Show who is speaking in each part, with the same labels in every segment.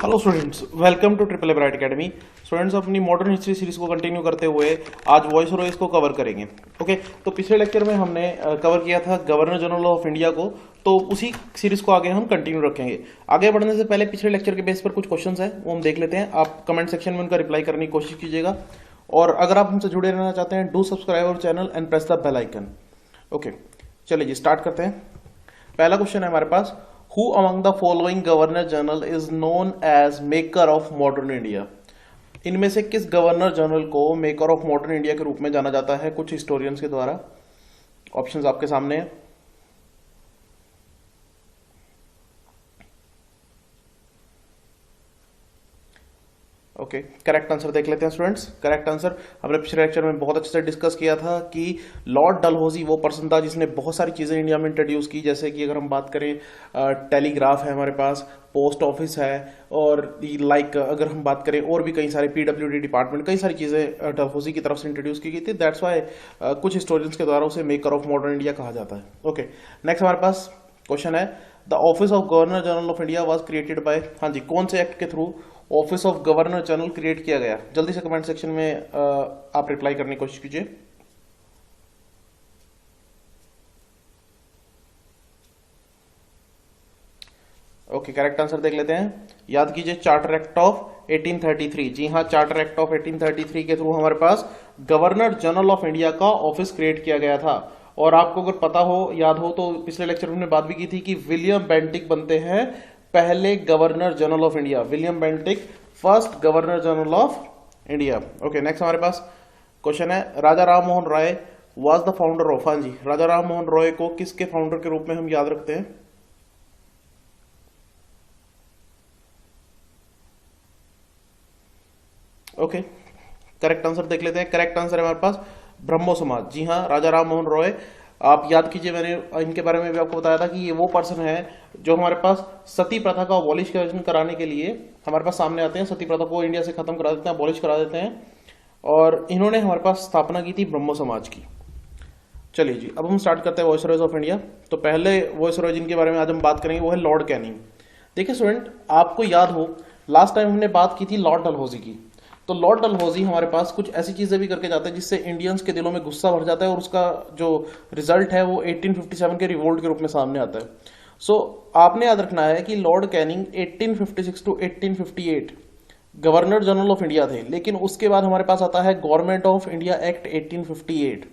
Speaker 1: Hello students, welcome to triple A bright academy. Students, अपनी modern history series को continue करते हुए आज वॉइस रॉयस को कवर करेंगे। ओके, तो पिछले लेक्चर में हमने कवर किया था गवर्नर जनरल ऑफ इंडिया को, तो उसी सीरीज को आगे हम कंटिन्यू रखेंगे। आगे बढ़ने से पहले पिछले लेक्चर के बेस पर कुछ क्वेश्चंस हैं, वो हम देख लेते हैं। आप कमेंट सेक्शन में उनका रिप्लाई करने की कोशिश कीजिएगा, और अगर आप हमसे जुड़े रहना चाहते हैं, do subscribe our channel and press the bell icon. Okay, चलिए जी स्टार्ट करते हैं। पहला क्वेश्चन है हमारे पास, Who among the following Governor General is known as Maker of Modern India? इनमें से किस गवर्नर जनरल को मेकर ऑफ मॉडर्न इंडिया के रूप में जाना जाता है कुछ हिस्टोरियंस के द्वारा? ऑप्शंस आपके सामने हैं। ओके, करेक्ट आंसर देख लेते हैं स्टूडेंट्स। करेक्ट आंसर हमने पिछले लेक्चर में बहुत अच्छे से डिस्कस किया था कि लॉर्ड डलहौजी वो पर्सन था जिसने बहुत सारी चीज़ें इंडिया में इंट्रोड्यूस की। जैसे कि अगर हम बात करें, टेलीग्राफ है हमारे पास, पोस्ट ऑफिस है, और अगर हम बात करें और भी कई सारे पीडब्ल्यूडी डिपार्टमेंट, कई सारी चीज़ें डलहौजी की तरफ से इंट्रोड्यूस की गई थी। दैट्स वाई कुछ हिस्टोरियंस के द्वारा उसे मेकर ऑफ मॉडर्न इंडिया कहा जाता है। ओके, नेक्स्ट हमारे पास क्वेश्चन है, the office of governor general of India was created by, हाँ जी, कौन से एक्ट के through office of governor general create किया गया? जल्दी से कमेंट सेक्शन में आप रिप्लाई करने की कोशिश कीजिए। ओके, करेक्ट आंसर देख लेते हैं। याद कीजिए, चार्टर एक्ट ऑफ 1833। जी हाँ, चार्टर एक्ट ऑफ 1833 के थ्रू हमारे पास गवर्नर जनरल ऑफ इंडिया का ऑफिस क्रिएट किया गया था। और आपको अगर पता हो, याद हो, तो पिछले लेक्चर में हमने बात भी की थी कि विलियम बेंटिक बनते हैं पहले governor general of India. William Bentinck first governor general of India. Okay, next हमारे पास क्वेश्चन है, राजा Ram Mohan Roy was the founder of, हाँ जी, राजा राम मोहन रॉय को किसके फाउंडर के रूप में हम याद रखते हैं? ओके, करेक्ट आंसर देख लेते हैं। करेक्ट आंसर है हमारे पास ब्रह्मो समाज। जी हाँ, राजा राम मोहन रॉय, आप याद कीजिए, मैंने इनके बारे में भी आपको बताया था कि ये वो पर्सन है जो हमारे पास सती प्रथा का अबॉलिश कराने के लिए हमारे पास सामने आते हैं। सती प्रथा को इंडिया से खत्म करा देते हैं, अबॉलिश करा देते हैं, और इन्होंने हमारे पास स्थापना की थी ब्रह्मो समाज की। चलिए जी, अब हम स्टार्ट करते हैं वॉइसरॉयज ऑफ इंडिया। तो पहले वॉइसरॉय जिनके बारे में आज हम बात करेंगे वो है लॉर्ड कैनिंग। देखिए स्टूडेंट, आपको याद हो लास्ट टाइम हमने बात की थी लॉर्ड डलहौजी की। तो लॉर्ड डलहौजी हमारे पास कुछ ऐसी चीजें भी करके जाते हैं जिससे इंडियंस के दिलों में गुस्सा भर जाता है, और उसका जो रिजल्ट है वो 1857 के रिवोल्ट के रूप में सामने आता है। सो आपने याद रखना है कि Lord Canning 1856 to 1858 governor general of India थे, लेकिन उसके बाद हमारे पास आता है government of India act 1858।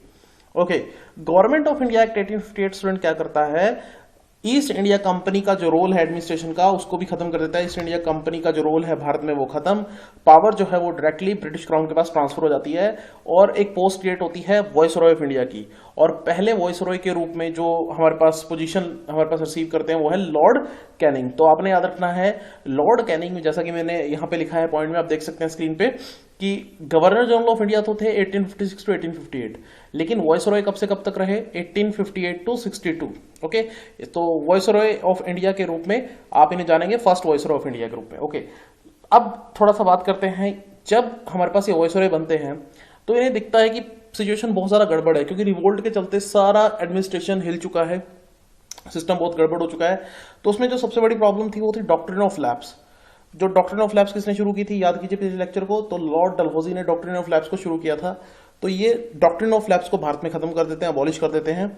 Speaker 1: Okay, government of India act 1858 student क्या करता है, ईस्ट इंडिया कंपनी का जो रोल है एडमिनिस्ट्रेशन का, उसको भी खत्म कर देता है। ईस्ट इंडिया कंपनी का जो रोल है भारत में वो खत्म, पावर जो है वो डायरेक्टली ब्रिटिश क्राउन के पास ट्रांसफर हो जाती है, और एक पोस्ट क्रिएट होती है वॉइसरॉय ऑफ इंडिया की। और पहले वॉइसरॉय के रूप में जो हमारे पास पोजीशन हमारे पास रिसीव करते हैं वो है लॉर्ड कैनिंग। तो आपने याद रखना है, लॉर्ड कैनिंग, जैसा कि मैंने यहाँ पे लिखा है पॉइंट में, आप देख सकते हैं स्क्रीन पे, कि गवर्नर जनरल ऑफ इंडिया तो थे 1856 टू 1858, लेकिन वॉइसरॉय कब से कब तक रहे? 1858 टू 62। ओके, तो वॉइसरॉय ऑफ इंडिया के रूप में आप इन्हें जानेंगे फर्स्ट वॉइसरॉय ऑफ इंडिया के रूप में। ओके, अब थोड़ा सा बात करते हैं, जब हमारे पास ये वॉइसरॉय बनते हैं तो इन्हें दिखता है कि सिचुएशन बहुत सारा गड़बड़ है, क्योंकि रिवोल्ट के चलते सारा एडमिनिस्ट्रेशन हिल चुका है, सिस्टम बहुत गड़बड़ हो चुका है। तो उसमें जो सबसे बड़ी प्रॉब्लम थी वो थी डॉक्ट्रिन ऑफ लैप्स। जो डॉक्ट्रिन ऑफ लैप्स किसने शुरू की थी, याद कीजिए पिछले लेक्चर को, तो लॉर्ड डलहौजी ने डॉक्ट्रिन ऑफ लैप्स को शुरू किया था। तो ये डॉक्ट्रिन ऑफ लैप्स को भारत में खत्म कर देते हैं, अबॉलिश कर देते हैं।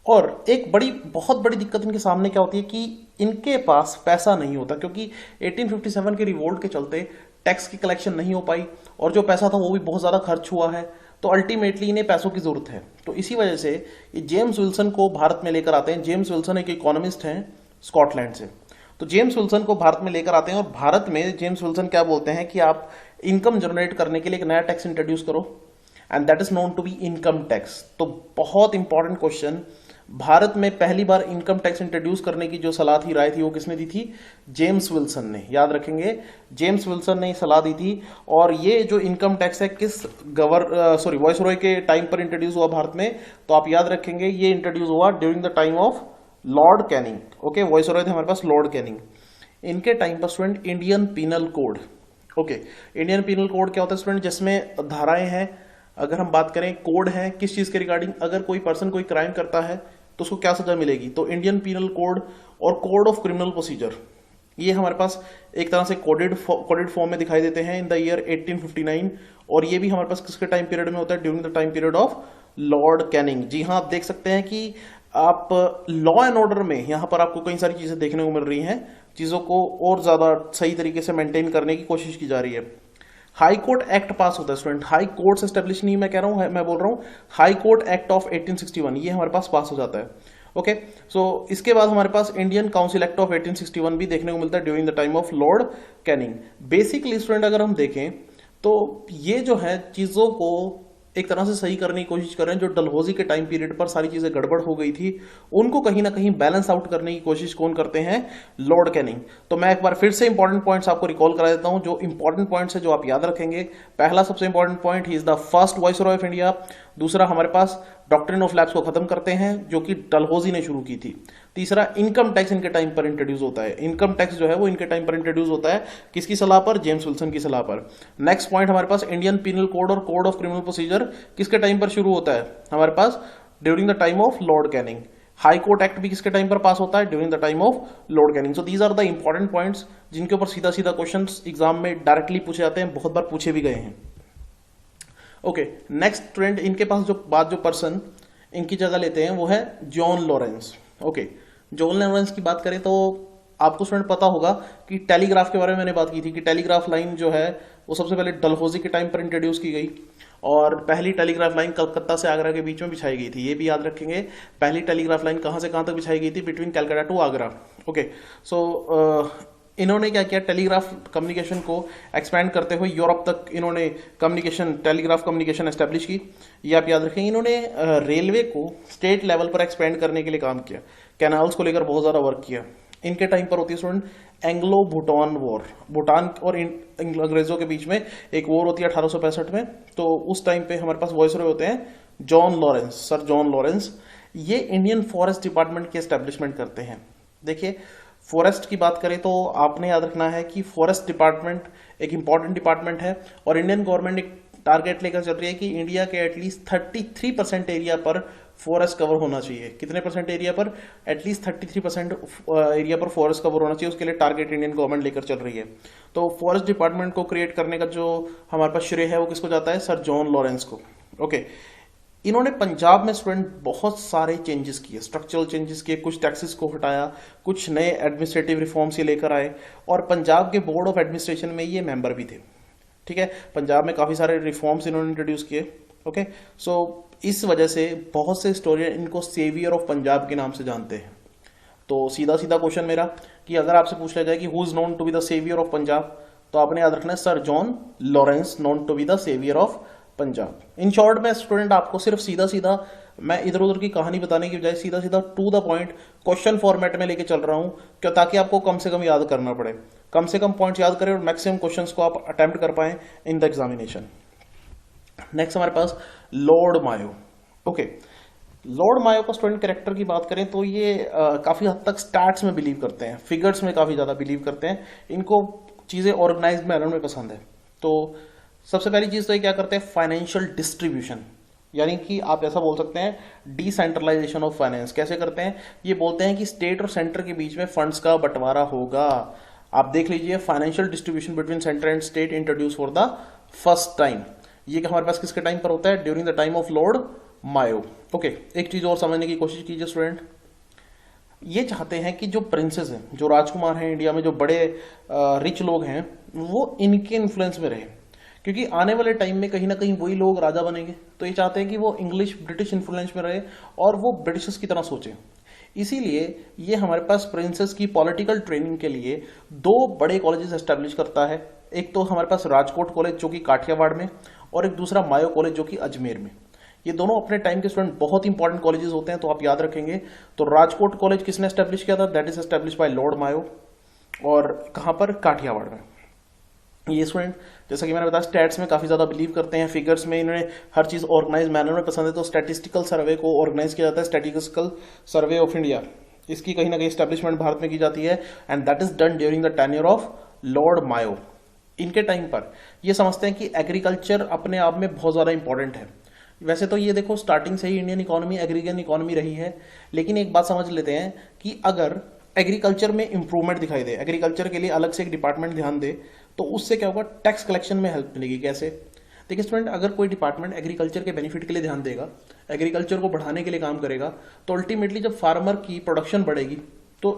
Speaker 1: और एक बहुत बड़ी दिक्कत इनके सामने क्या होती है कि इनके पास पैसा नहीं होता, क्योंकि 1857 के रिवोल्ट के चलते टैक्स की कलेक्शन नहीं हो पाई, और जो पैसा था वो भी बहुत ज्यादा खर्च हुआ है। तो अल्टीमेटली इन्हें पैसों की जरूरत है। तो इसी वजह से ये जेम्स विल्सन को भारत में लेकर आते हैं। जेम्स विल्सन एक इकोनॉमिस्ट हैं स्कॉटलैंड से। तो जेम्स विल्सन को भारत में लेकर आते हैं, और भारत में जेम्स विल्सन क्या बोलते हैं कि आप इनकम जनरेट करने के लिए एक नया टैक्स इंट्रोड्यूस करो, and that is known to be income tax. तो बहुत इंपॉर्टेंट क्वेश्चन, भारत में पहली बार इनकम टैक्स इंट्रोड्यूस करने की जो सलाह थी, राय थी, वो किसने दी थी? जेम्स विल्सन ने। याद रखेंगे, जेम्स विल्सन ने सलाह दी थी। और ये जो इनकम टैक्स है किस वॉइसरॉय के टाइम पर इंट्रोड्यूस हुआ भारत में? तो आप याद रखेंगे, ये इंट्रोड्यूस हुआ during the time of Lord Canning. Okay, viceroy थे हमारे पास लॉर्ड कैनिंग। इनके टाइम पर student Indian penal code. Okay, Indian penal code क्या होता है स्टूडेंट? जिसमें धाराएं हैं, अगर हम बात करें कोड है किस चीज के रिगार्डिंग, अगर कोई पर्सन कोई क्राइम करता है तो उसको क्या सजा मिलेगी, तो इंडियन पीनल कोड और कोड ऑफ क्रिमिनल प्रोसीजर, ये हमारे पास एक तरह से कोडेड फॉर्म में दिखाई देते हैं इन द ईयर 1859, और ये भी हमारे पास किसके टाइम पीरियड में होता है? During the time period of Lord Canning. जी हाँ, आप देख सकते हैं कि आप लॉ एंड ऑर्डर में यहाँ पर आपको कई सारी चीजें देखने को मिल रही हैं, चीजों को और ज्यादा सही तरीके से मेंटेन करने की कोशिश की जा रही है। हाई कोर्ट एक्ट पास होता है स्टूडेंट, हाई कोर्ट एस्टेब्लिश नहीं मैं कह रहा हूं, मैं बोल रहा हूं हाई कोर्ट एक्ट ऑफ 1861, ये हमारे पास पास हो जाता है। ओके, सो इसके बाद हमारे पास इंडियन काउंसिल एक्ट ऑफ 1861 भी देखने को मिलता है during the time of Lord Canning. Basically student अगर हम देखें तो ये जो है चीजों को एक तरह से सही करने की कोशिश कर रहे हैं। जो डलहौजी के टाइम पीरियड पर सारी चीजें गड़बड़ हो गई थी, उनको कहीं ना कहीं बैलेंस आउट करने की कोशिश कौन करते हैं? Lord Canning. तो मैं एक बार फिर से इंपॉर्टेंट पॉइंट्स आपको रिकॉल करा देता हूं, जो इंपॉर्टेंट पॉइंट्स है जो आप याद रखेंगे। पहला सबसे important point, he is the first viceroy of India. दूसरा, हमारे पास डॉक्ट्रिन ऑफ लैप्स को खत्म करते हैं जो कि डलहौजी ने शुरू की थी। तीसरा, इनकम टैक्स इनके टाइम पर इंट्रोड्यूस होता है। इनकम टैक्स जो है वो इनके टाइम पर इंट्रोड्यूस होता है, किसकी सलाह पर? जेम्स विल्सन की सलाह पर। नेक्स्ट पॉइंट हमारे पास इंडियन पीनल कोड और कोड ऑफ क्रिमिनल प्रोसीजर किसके टाइम पर शुरू होता है? हमारे पास during the time of Lord Canning. High court act भी किसके टाइम पर पास होता है? During the time of Lord Canning. So these are the important points जिनके ऊपर सीधा सीधा क्वेश्चन एग्जाम में डायरेक्टली पूछे जाते हैं, बहुत बार पूछे भी गए हैं। ओके, नेक्स्ट स्टूडेंट, इनके पास जो पर्सन इनकी जगह लेते हैं वो है John Lawrence. Okay, John Lawrence की बात करें तो आपको स्टूडेंट पता होगा कि टेलीग्राफ के बारे में मैंने बात की थी कि टेलीग्राफ लाइन जो है वो सबसे पहले डलहौजी के टाइम पर इंट्रोड्यूस की गई, और पहली टेलीग्राफ लाइन कलकत्ता से आगरा के बीच में बिछाई गई थी। ये भी याद रखेंगे, पहली टेलीग्राफ लाइन कहां से कहां तक बिछाई गई थी? Between Calcutta to Agra. Okay, so इन्होंने क्या किया? टेलीग्राफ कम्युनिकेशन को एक्सपैंड करते हुए यूरोप तक इन्होंने टेलीग्राफ कम्युनिकेशन एस्टेब्लिश की। ये आप याद रखेंगे। इन्होंने रेलवे को स्टेट लेवल पर एक्सपेंड करने के लिए काम किया, कैनाल्स को लेकर बहुत ज़्यादा वर्क किया। इनके टाइम पर होती है student Anglo Bhutan war. Bhutan और अंग्रेजों के बीच में एक वॉर होती है 1865 में। तो उस टाइम पे हमारे पास वॉइसरॉय होते हैं John Lawrence, sir John Lawrence. ये इंडियन फॉरेस्ट डिपार्टमेंट की एस्टेब्लिशमेंट करते हैं। देखिए, फॉरेस्ट की बात करें तो आपने याद रखना है कि फॉरेस्ट डिपार्टमेंट एक इंपॉर्टेंट डिपार्टमेंट है, और इंडियन गवर्नमेंट एक टारगेट लेकर चल रही है कि इंडिया के एटलीस्ट 33% एरिया पर फॉरेस्ट कवर होना चाहिए। कितने परसेंट एरिया पर? एटलीस्ट 33% एरिया पर फॉरेस्ट कवर होना चाहिए। उसके लिए टारगेट इंडियन गवर्नमेंट लेकर चल रही है। तो फॉरेस्ट डिपार्टमेंट को क्रिएट करने का जो हमारे पास श्रेय है वो किसको जाता है? सर जॉन लॉरेंस को। ओके, इन्होंने पंजाब में स्टूडेंट बहुत सारे चेंजेस किए, स्ट्रक्चरल चेंजेस किए, कुछ टैक्सेस को हटाया, कुछ नए एडमिनिस्ट्रेटिव रिफॉर्म्स ये लेकर आए, और पंजाब के बोर्ड ऑफ एडमिनिस्ट्रेशन में ये मेंबर भी थे। ठीक है, पंजाब में काफी सारे रिफॉर्म्स इन्होंने इंट्रोड्यूस किए। ओके, सो इस वजह से बहुत से हिस्टोरियन इनको सेवियर ऑफ पंजाब के नाम से जानते हैं। तो सीधा सीधा क्वेश्चन मेरा कि अगर आपसे पूछ लिया जाए कि who is known to be the saviour of Punjab, तो आपने याद रखना है sir John Lawrence known to be the saviour of Punjab. In short में स्टूडेंट आपको सिर्फ सीधा सीधा मैं इधर उधर की कहानी बताने की बजाय सीधा सीधा to the point question format में लेके चल रहा हूं, क्यों? ताकि आपको कम से कम याद करना पड़े, कम से कम पॉइंट्स याद करें और मैक्सिमम क्वेश्चंस को आप अटेम्प्ट कर पाए इन द एग्जामिनेशन। नेक्स्ट हमारे पास लॉर्ड मायो। ओके, लॉर्ड मायो का स्टूडेंट कैरेक्टर की बात करें तो ये काफी हद तक स्टैट्स में बिलीव करते हैं, फिगर्स में काफी ज्यादा बिलीव करते हैं। इनको चीजें ऑर्गेनाइज्ड मैनर में पसंद है। तो सबसे पहली चीज तो ये क्या करते हैं? फाइनेंशियल डिस्ट्रीब्यूशन, यानी कि आप ऐसा बोल सकते हैं डिसेंट्रलाइजेशन ऑफ फाइनेंस। कैसे करते हैं? ये बोलते हैं कि स्टेट और सेंटर के बीच में फंड्स का बंटवारा होगा। आप देख लीजिए, financial distribution between centre and state introduce for the first time. ये हमारे पास किसके टाइम पर होता है? During the time of Lord Mayo. Okay, एक चीज और समझने की कोशिश कीजिए स्टूडेंट, ये चाहते हैं कि जो प्रिंसेस हैं, जो राजकुमार हैं इंडिया में, जो बड़े रिच लोग हैं, वो इनके इन्फ्लुएंस में रहे, क्योंकि आने वाले टाइम में कहीं ना कहीं वही लोग राजा बनेंगे। तो ये चाहते हैं कि वो इंग्लिश ब्रिटिश इन्फ्लुएंस में रहे और वो ब्रिटिशर्स की तरह सोचे। इसीलिए ये हमारे पास प्रिंसेस की पॉलिटिकल ट्रेनिंग के लिए दो बड़े कॉलेजेस एस्टेब्लिश करता है। एक तो हमारे पास राजकोट कॉलेज जो कि काठियावाड़ में, और एक दूसरा मायो कॉलेज जो कि अजमेर में। ये दोनों अपने टाइम के स्टूडेंट बहुत इंपॉर्टेंट कॉलेजेस होते हैं, तो आप याद रखेंगे। तो राजकोट कॉलेज किसने एस्टेब्लिश किया था? That is establish by lord Mayo. और कहां पर? काठियावाड़ में। ये स्टूडेंट जैसा कि मैंने बताया स्टैट्स में काफी ज्यादा बिलीव करते हैं, फिगर्स में इन्हें हर चीज ऑर्गेनाइज मैनर में पसंद है। तो स्टैटिस्टिकल सर्वे को ऑर्गेनाइज किया जाता है, स्टैटिस्टिकल सर्वे ऑफ इंडिया, इसकी कहीं ना कहीं स्टैब्लिशमेंट भारत में की जाती है, and that is done during the tenure of Lord Mayo. इनके टाइम पर ये समझते हैं कि एग्रीकल्चर अपने आप में बहुत ज्यादा इंपॉर्टेंट है। वैसे तो ये देखो स्टार्टिंग से ही इंडियन इकोनॉमी एग्रीगन इकोनॉमी रही है, लेकिन एक बात समझ लेते हैं कि अगर एग्रीकल्चर में इंप्रूवमेंट दिखाई दे, एग्रीकल्चर के लिए अलग से एक डिपार्टमेंट ध्यान दे, तो उससे क्या होगा, टैक्स कलेक्शन में हेल्प मिलेगी। कैसे? देखिए स्टूडेंट, अगर कोई डिपार्टमेंट एग्रीकल्चर के बेनिफिट के लिए ध्यान देगा, एग्रीकल्चर को बढ़ाने के लिए काम करेगा, तो अल्टीमेटली जब फार्मर की प्रोडक्शन बढ़ेगी तो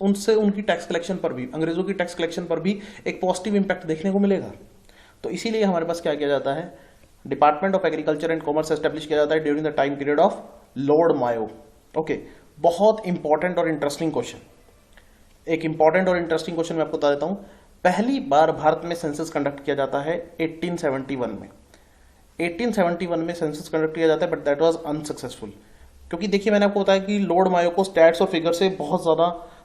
Speaker 1: उनसे उनकी टैक्स कलेक्शन पर भी, अंग्रेजों की टैक्स कलेक्शन पर भी एक पॉजिटिव इंपैक्ट देखने को मिलेगा। तो इसीलिए हमारे पास क्या किया जाता है, department of agriculture and commerce establish किया जाता है during the time period of Lord Mayo. Okay, बहुत इंपॉर्टेंट और इंटरेस्टिंग क्वेश्चन, एक इंपॉर्टेंट और इंटरेस्टिंग क्वेश्चन मैं आपको बता देता हूं। पहली बार भारत में सेंसस कंडक्ट किया जाता है 1871 में। 1871 में सेंसस कंडक्ट किया जाता है, बट दैट वाज अनसक्सेसफुल। क्योंकि देखिए, मैंने आपको बताया कि लॉर्ड मायो को स्टैट्स और फिगर से बहुत ज़्यादा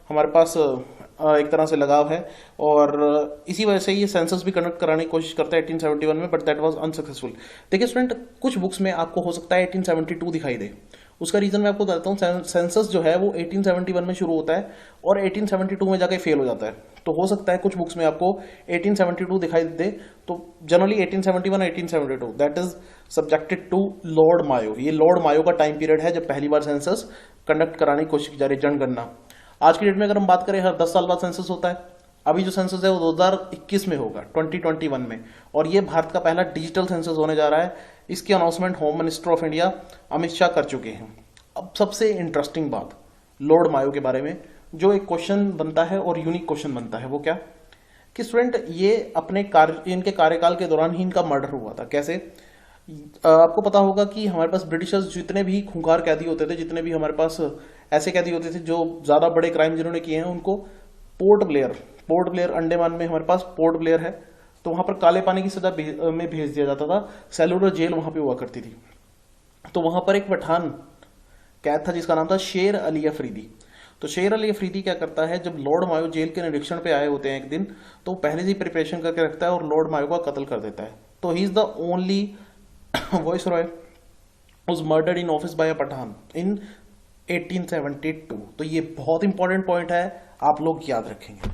Speaker 1: हमारे पास एक तरह से लगाव है, और इसी वजह से ये सेंसस भी कंडक्ट कराने की कोशिश करता है 1871 में, बट दैट वाज अनसक्सेसफुल। देखिए स्टूडेंट, कुछ बुक्स में आपको हो सकता है 1872 दिखाई दे। उसका रीजन मैं आपको बताता हूँ। सेंसस जो है वो 1871 में शुरू होता है और 1872 में जाके फेल हो जाता है। तो हो सकता है कुछ बुक्स में आपको 1872 दिखाई दे, तो जनरली 1871 और 1872 that is subjected to lord Mayo. ये लॉर्ड मायो का टाइम पीरियड है जब पहली बार सेंसस कंडक्ट कराने की कोशिश की जा रही है, जनगणना। आज की डेट में अगर हम बात करें, हर 10 साल बाद सेंसस होता है। अभी जो सेंसस है वो 2021 में होगा, 2021 में, और ये भारत का पहला डिजिटल सेंसस होने जा रहा है। इसकी announcement home minister of India Amit Shah कर चुके हैं। अब सबसे इंटरेस्टिंग बात लॉर्ड मायो के बारे में, जो एक क्वेश्चन बनता है और यूनिक क्वेश्चन बनता है, वो क्या कि स्टूडेंट ये इनके कार्यकाल के दौरान ही इनका मर्डर हुआ था। कैसे? आपको पता होगा कि हमारे पास ब्रिटिशर्स जितने भी खूंखार कैदी होते थे, जितने भी हमारे पास ऐसे कैदी होते थे जो ज्यादा बड़े क्राइम जिन्होंने किए हैं, उनको पोर्ट ब्लेयर अंडमान में हमारे पास पोर्ट ब्लेयर है, तो वहां पर काले पानी की सजा में भेज दिया जाता था। सेलुलर जेल वहां पे हुआ करती थी। तो वहां पर एक पठान कैद था जिसका नाम था शेर अली अफरीदी। तो शेर अली अफरीदी क्या करता है, जब लॉर्ड मायो जेल के निरीक्षण पे आए होते हैं एक दिन, तो वो पहले से ही प्रिपरेशन करके रखता है और लॉर्ड मायो का कत्ल कर देता है। तो he is the only viceroy was murdered in office by a Pathan in 1872। तो ये बहुत इंपॉर्टेंट पॉइंट है, आप लोग याद रखेंगे।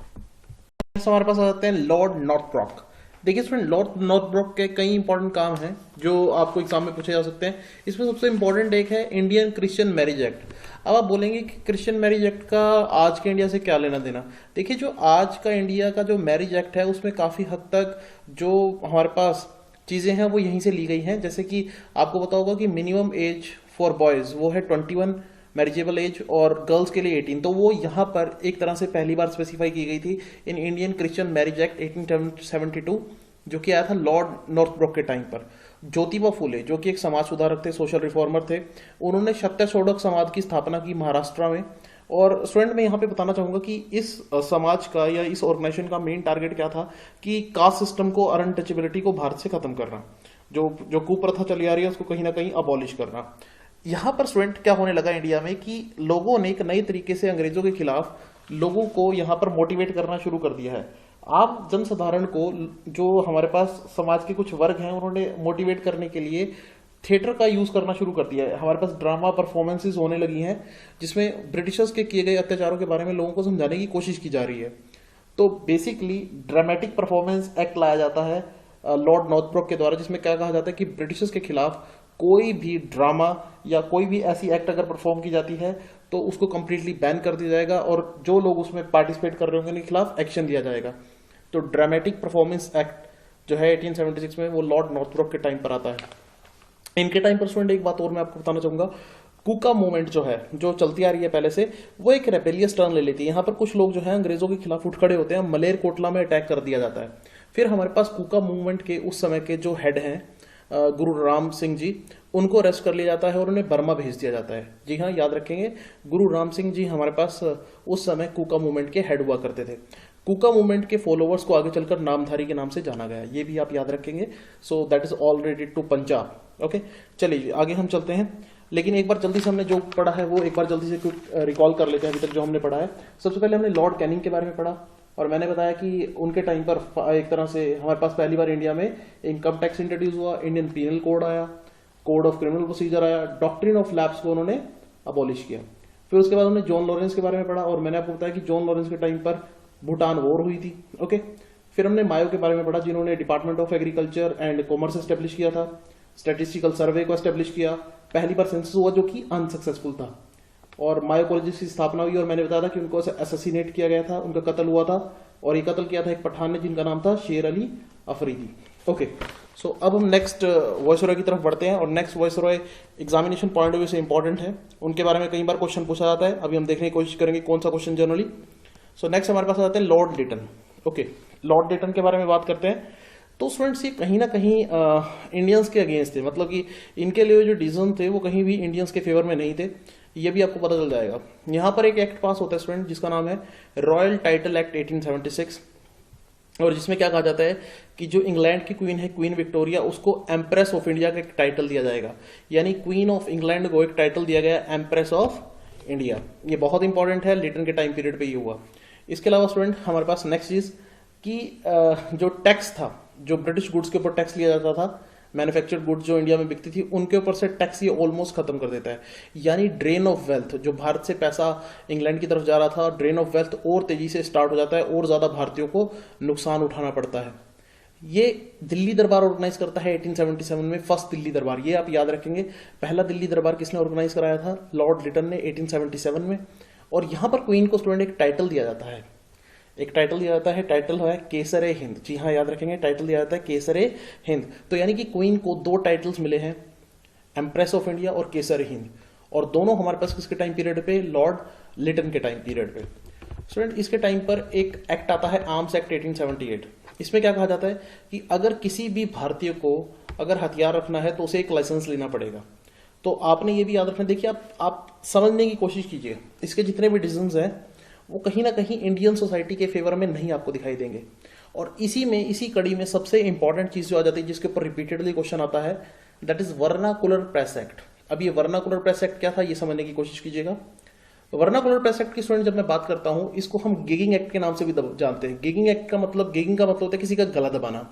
Speaker 1: हमारे पास आ जाते हैं लॉर्ड नॉर्थब्रॉक। देखिए स्टूडेंट, लॉर्ड नॉर्थब्रॉक के कई इंपॉर्टेंट काम हैं जो आपको एग्जाम में पूछे जा सकते हैं। इसमें सबसे इंपॉर्टेंट एक है इंडियन क्रिश्चियन मैरिज एक्ट। अब आप बोलेंगे कि क्रिश्चियन मैरिज एक्ट का आज के इंडिया से क्या लेना देना। देखिए, जो आज का इंडिया का जो मैरिज एक्ट है उसमें काफी हद तक जो हमारे पास चीजें हैं वो यहीं से ली गई हैं। जैसे कि आपको पता होगा कि मिनिमम एज फॉर बॉयज वो है 21 मैरिजेबल एज, और गर्ल्स के लिए 18। तो वो यहाँ पर एक तरह से पहली बार स्पेसिफाई की गई थी in Indian Christian marriage act 1872, जो कि आया था लॉर्ड नॉर्थब्रॉक के टाइम पर। ज्योतिबा फूले, जो कि एक समाज सुधारक थे, सोशल रिफॉर्मर थे, उन्होंने सत्यशोधक समाज की स्थापना की महाराष्ट्र में। और स्टूडेंट, मैं यहाँ पे बताना चाहूंगा कि इस समाज का या इस ऑर्गेनाइजेशन का मेन टारगेट क्या था कि कास्ट सिस्टम को, अनटचेबिलिटी को भारत से खत्म करना, जो कुप्रथा चली आ रही है उसको कहीं ना कहीं अबॉलिश करना। यहां पर स्टूडेंट क्या होने लगा इंडिया में कि लोगों ने एक नए तरीके से अंग्रेजों के खिलाफ लोगों को यहां पर मोटिवेट करना शुरू कर दिया है। आप जनसाधारण को, जो हमारे पास समाज के कुछ वर्ग हैं, उन्होंने मोटिवेट करने के लिए थिएटर का यूज करना शुरू कर दिया है। हमारे पास ड्रामा परफॉर्मेंसेस होने लगी हैं जिसमें ब्रिटिशर्स के किए गए अत्याचारों के बारे में लोगों को समझाने की कोशिश की जा रही है। तो बेसिकली ड्रामेटिक परफॉर्मेंस एक्ट लाया जाता है लॉर्ड नॉर्थब्रॉक के द्वारा, जिसमें क्या कहा जाता है कि ब्रिटिशर्स के खिलाफ कोई भी ड्रामा या कोई भी ऐसी एक्ट अगर परफॉर्म की जाती है तो उसको कंप्लीटली बैन कर दिया जाएगा, और जो लोग उसमें पार्टिसिपेट कर रहे होंगे उनके खिलाफ एक्शन लिया जाएगा। तो ड्रामेटिक परफॉर्मेंस एक्ट जो है 1876 में, वो लॉर्ड नॉर्थब्रॉक के टाइम पर आता है। इनके टाइम पर स्टूडेंट एक बात और मैं आपको बताना चाहूंगा, कुका मूवमेंट जो है, जो चलती आ रही है पहले से, वो एक रेबेलियस टर्न ले लेती है। यहाँ पर कुछ लोग जो है अंग्रेजों के खिलाफ उठ खड़े होते हैं, मलेर कोटला में अटैक कर दिया जाता है। फिर हमारे पास कुका मूवमेंट के उस समय के जो हेड हैं गुरु राम सिंह जी, उनको अरेस्ट कर लिया जाता है और उन्हें बर्मा भेज दिया जाता है। जी हाँ, याद रखेंगे, गुरु राम सिंह जी हमारे पास उस समय कुका मूवमेंट के हेड हुआ करते थे। कुका मूवमेंट के फॉलोवर्स को आगे चलकर नामधारी के नाम से जाना गया, ये भी आप याद रखेंगे। So that is all related to Punjab. Okay, चलिए आगे हम चलते हैं, लेकिन एक बार जल्दी से हमने जो पढ़ा है वो एक बार जल्दी से रिकॉल कर लेते हैं अभी तक जो हमने पढ़ा है। सबसे पहले हमने लॉर्ड कैनिंग के बारे में पढ़ा, और मैंने बताया कि उनके टाइम पर एक तरह से हमारे पास पहली बार इंडिया में इनकम टैक्स इंट्रोड्यूस हुआ, इंडियन पीनल कोड आया, कोड ऑफ क्रिमिनल प्रोसीजर आया, डॉक्ट्रिन ऑफ लैप्स को उन्होंने अबॉलिश किया। फिर उसके बाद हमने जॉन लॉरेंस के बारे में पढ़ा, और मैंने आपको बताया कि जॉन लॉरेंस के टाइम पर भूटान वॉर हुई थी। ओके, फिर हमने मायो के बारे में पढ़ा, जिन्होंने department of agriculture and commerce establish किया था, स्टैटिस्टिकल सर्वे को एस्टेब्लिश किया, पहली बार सेंसस हुआ जो कि अनसक्सेसफुल था। और मायो कॉलेज की स्थापना हुई, और मैंने बताया था कि उनको असैसिनेट किया गया था, उनका कत्ल हुआ था, और ये कत्ल किया था एक पठान ने जिनका नाम था शेर अली अफरीदी। ओके, सो अब हम नेक्स्ट वॉइसरॉय की तरफ बढ़ते हैं, और next viceroy examination point of view से इंपॉर्टेंट है, उनके बारे में कई बार क्वेश्चन पूछा जाता है। अभी हम देखने की कोशिश करेंगे कौन सा क्वेश्चन जनरली। सो नेक्स्ट हमारे पास आ जाते हैं Lord Lytton. Okay, Lord Lytton के बारे में बात करते हैं। तो स्टूडेंट्स ये कहीं ना कहीं इंडियंस के अगेंस्ट थे, मतलब कि इनके लिए जो डिसीजन थे वो कहीं भी इंडियंस के फेवर में नहीं थे, ये भी आपको पता चल जाएगा। यहाँ पर एक एक्ट पास होता है स्टूडेंट जिसका नाम है रॉयल टाइटल एक्ट 1876, और जिसमें क्या कहा जाता है कि जो इंग्लैंड की क्वीन है क्वीन विक्टोरिया, उसको एम्प्रेस ऑफ इंडिया का एक टाइटल दिया जाएगा, यानी क्वीन ऑफ इंग्लैंड को एक टाइटल दिया गया एम्प्रेस ऑफ इंडिया। ये बहुत इंपॉर्टेंट है, लिटन के टाइम पीरियड पे ये हुआ। इसके अलावा स्टूडेंट हमारे पास नेक्स्ट चीज कि जो टैक्स था, जो ब्रिटिश गुड्स के ऊपर टैक्स लिया जाता था, मैन्युफैक्चर्ड गुड्स जो इंडिया में बिकती थी उनके ऊपर से टैक्स ये ऑलमोस्ट खत्म कर देता है। यानी ड्रेन ऑफ वेल्थ, जो भारत से पैसा इंग्लैंड की तरफ जा रहा था, ड्रेन ऑफ वेल्थ और तेजी से स्टार्ट हो जाता है, और ज्यादा भारतीयों को नुकसान उठाना पड़ता है। ये दिल्ली दरबार ऑर्गेनाइज करता है 1877 में, फर्स्ट दिल्ली दरबार, ये आप याद रखेंगे। पहला दिल्ली दरबार किसने ऑर्गेनाइज कराया था? लॉर्ड लिटन ने 1877 में। और यहां पर क्वीन को स्टूडेंट एक टाइटल दिया जाता है, एक टाइटल दिया जाता है, टाइटल है केसर ए हिंद। जी हाँ, याद रखेंगे, टाइटल दिया जाता है केसर ए हिंद। तो यानी कि क्वीन को दो टाइटल्स मिले हैं, एम्प्रेस ऑफ इंडिया और केसर ए हिंद, और दोनों हमारे पास किसके टाइम पीरियड पे? लॉर्ड लिटन के टाइम पीरियड पे। स्टूडेंट इसके टाइम पर एक एक्ट आता है आर्म्स एक्ट 1878। इसमें क्या कहा जाता है कि अगर किसी भी भारतीय को अगर हथियार रखना है तो उसे एक लाइसेंस लेना पड़ेगा। तो आपने ये भी याद रखना, देखिए आप समझने की कोशिश कीजिए, इसके जितने भी डिसीजंस हैं वो कहीं ना कहीं इंडियन सोसाइटी के फेवर में नहीं आपको दिखाई देंगे। और इसी कड़ी में सबसे इंपॉर्टेंट चीज जो आ जाती है, जिसके ऊपर रिपीटेडली क्वेश्चन आता है, that is vernacular press act. अब ये वर्नाकुलर प्रेस एक्ट क्या था, ये समझने की कोशिश कीजिएगा। वर्नाकुलर प्रेस एक्ट की स्टूडेंट जब मैं बात करता हूं, इसको हम गिगिंग एक्ट के नाम से भी जानते हैं। गिगिंग एक्ट का मतलब, गिगिंग का मतलब होता है किसी का गला दबाना।